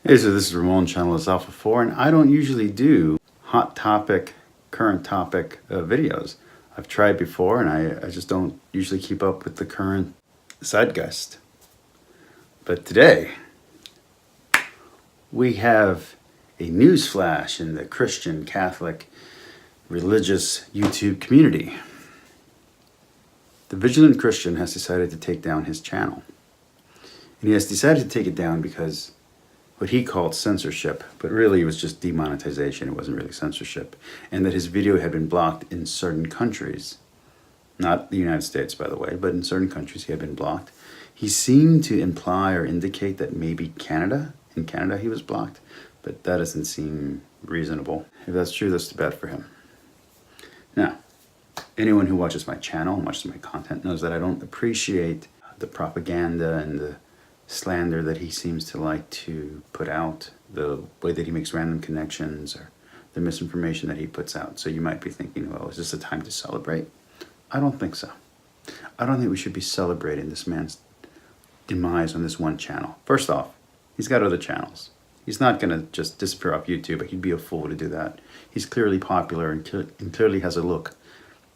Hey, so this is Ramon, channel is Alpha 4, and I don't usually do hot topic, current topic videos. I've tried before, and I just don't usually keep up with the current zeitgeist. But today, we have a news flash in the Christian, Catholic, religious YouTube community. The Vigilant Christian has decided to take down his channel. And he has decided to take it down because what he called censorship, but really it was just demonetization, it wasn't really censorship, and that his video had been blocked in certain countries. Not the United States, by the way, but in certain countries he had been blocked. He seemed to imply or indicate that maybe in Canada he was blocked, but that doesn't seem reasonable. If that's true, that's too bad for him. Now, anyone who watches my channel and watches my content knows that I don't appreciate the propaganda and the slander that he seems to like to put out, the way that he makes random connections or the misinformation that he puts out. So you might be thinking, well, is this a time to celebrate? I don't think so. I don't think we should be celebrating this man's demise on this one channel. First off, he's got other channels. He's not going to just disappear off YouTube. He'd be a fool to do that. He's clearly popular and clearly has a look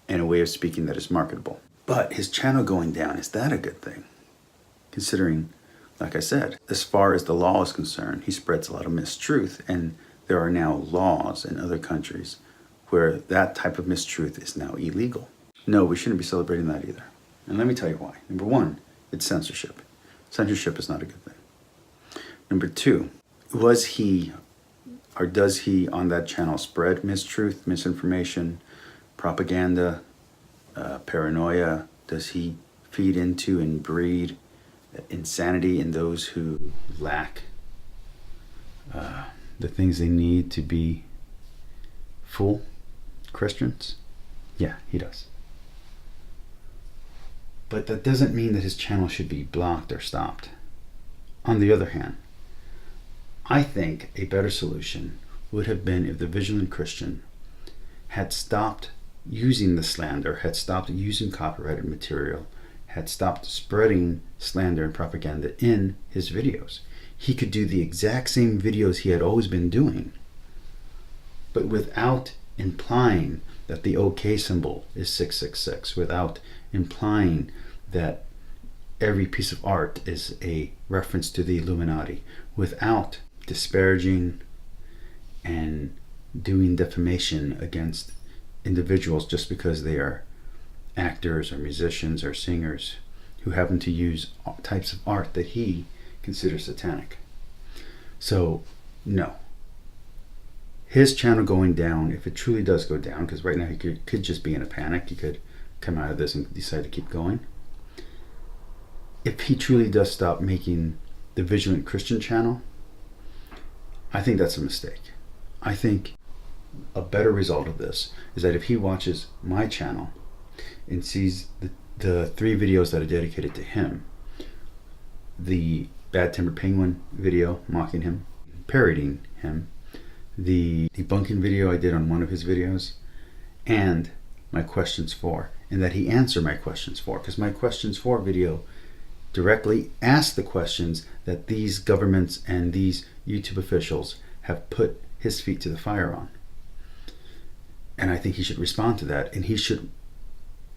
and a way of speaking that is marketable. But his channel going down, is that a good thing? Considering, like I said, as far as the law is concerned, he spreads a lot of mistruth, and there are now laws in other countries where that type of mistruth is now illegal. No, we shouldn't be celebrating that either. And let me tell you why. Number one, it's censorship. Censorship is not a good thing. Number two, was he or does he on that channel spread mistruth, misinformation, propaganda, paranoia? Does he feed into and breed insanity in those who lack the things they need to be full Christians? Yeah, he does. But that doesn't mean that his channel should be blocked or stopped. On the other hand, I think a better solution would have been if the Vigilant Christian had stopped using the slander, had stopped using copyrighted material, had stopped spreading slander and propaganda in his videos. He could do the exact same videos he had always been doing, but without implying that the OK symbol is 666, without implying that every piece of art is a reference to the Illuminati, without disparaging and doing defamation against individuals just because they are actors or musicians or singers who happen to use types of art that he considers satanic. So, no. His channel going down, if it truly does go down, because right now he could just be in a panic, he could come out of this and decide to keep going. If he truly does stop making the Vigilant Christian channel, I think that's a mistake. I think a better result of this is that if he watches my channel and sees the 3 videos that are dedicated to him, the Bad Tempered Penguin video mocking him, parodying him, the debunking video I did on one of his videos, and my questions for, and that he answer my questions for, because my questions for video directly ask the questions that these governments and these YouTube officials have put his feet to the fire on. And I think he should respond to that, and he should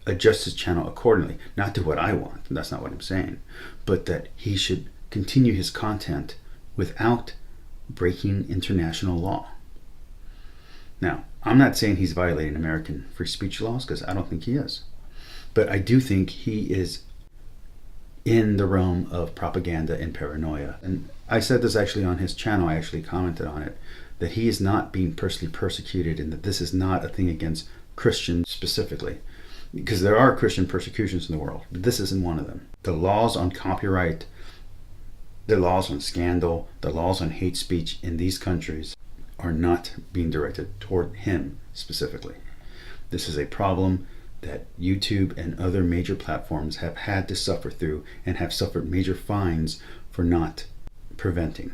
adjust his channel accordingly, not to what I want, that's not what I'm saying, but that he should continue his content without breaking international law. Now, I'm not saying he's violating American free speech laws, because I don't think he is, but I do think he is in the realm of propaganda and paranoia. And I said this actually on his channel, I actually commented on it, that he is not being personally persecuted and that this is not a thing against Christians specifically. Because there are Christian persecutions in the world, but this isn't one of them. The laws on copyright, the laws on scandal, the laws on hate speech in these countries are not being directed toward him specifically. This is a problem that YouTube and other major platforms have had to suffer through and have suffered major fines for not preventing.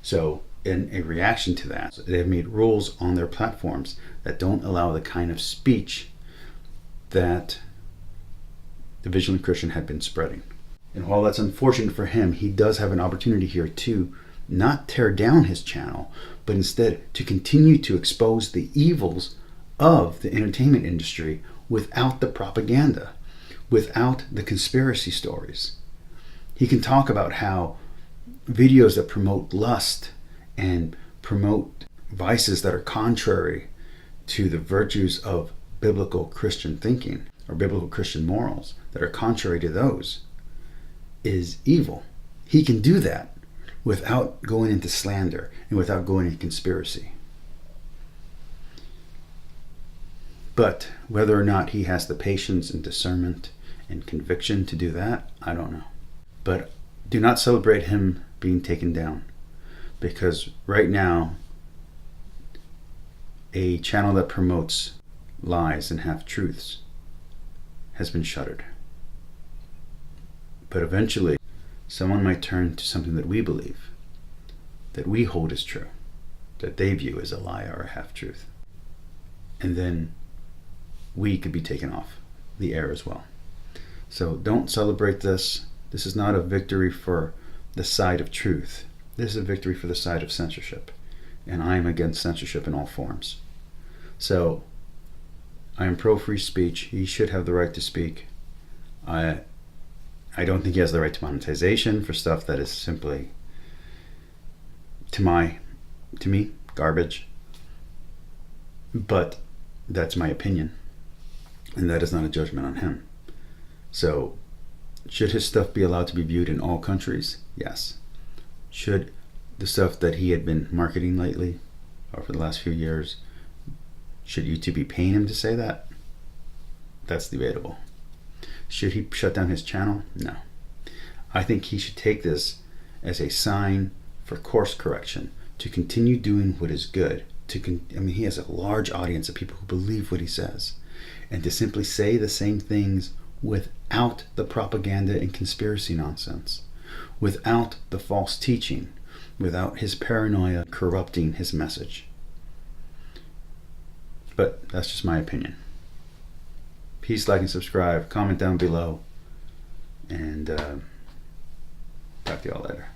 So in a reaction to that, they have made rules on their platforms that don't allow the kind of speech that the Vigilant Christian had been spreading. And while that's unfortunate for him, he does have an opportunity here to not tear down his channel, but instead to continue to expose the evils of the entertainment industry without the propaganda, without the conspiracy stories. He can talk about how videos that promote lust and promote vices that are contrary to the virtues of biblical Christian thinking or biblical Christian morals, that are contrary to those, is evil. He can do that without going into slander and without going into conspiracy. But whether or not he has the patience and discernment and conviction to do that, I don't know. But do not celebrate him being taken down, because right now a channel that promotes lies and half-truths has been shuttered. But eventually someone might turn to something that we believe, that we hold as true, that they view as a lie or a half-truth. And then we could be taken off the air as well. So don't celebrate this. This is not a victory for the side of truth. This is a victory for the side of censorship. And I am against censorship in all forms. So I am pro free speech. He should have the right to speak. I don't think he has the right to monetization for stuff that is simply, to me, garbage. But that's my opinion. And that is not a judgment on him. So, should his stuff be allowed to be viewed in all countries? Yes. Should the stuff that he had been marketing lately, or for the last few years, should YouTube be paying him to say that? That's debatable. Should he shut down his channel? No. I think he should take this as a sign for course correction, to continue doing what is good. He has a large audience of people who believe what he says. And to simply say the same things without the propaganda and conspiracy nonsense, without the false teaching, without his paranoia corrupting his message. But that's just my opinion. Please like and subscribe, comment down below, and talk to y'all later.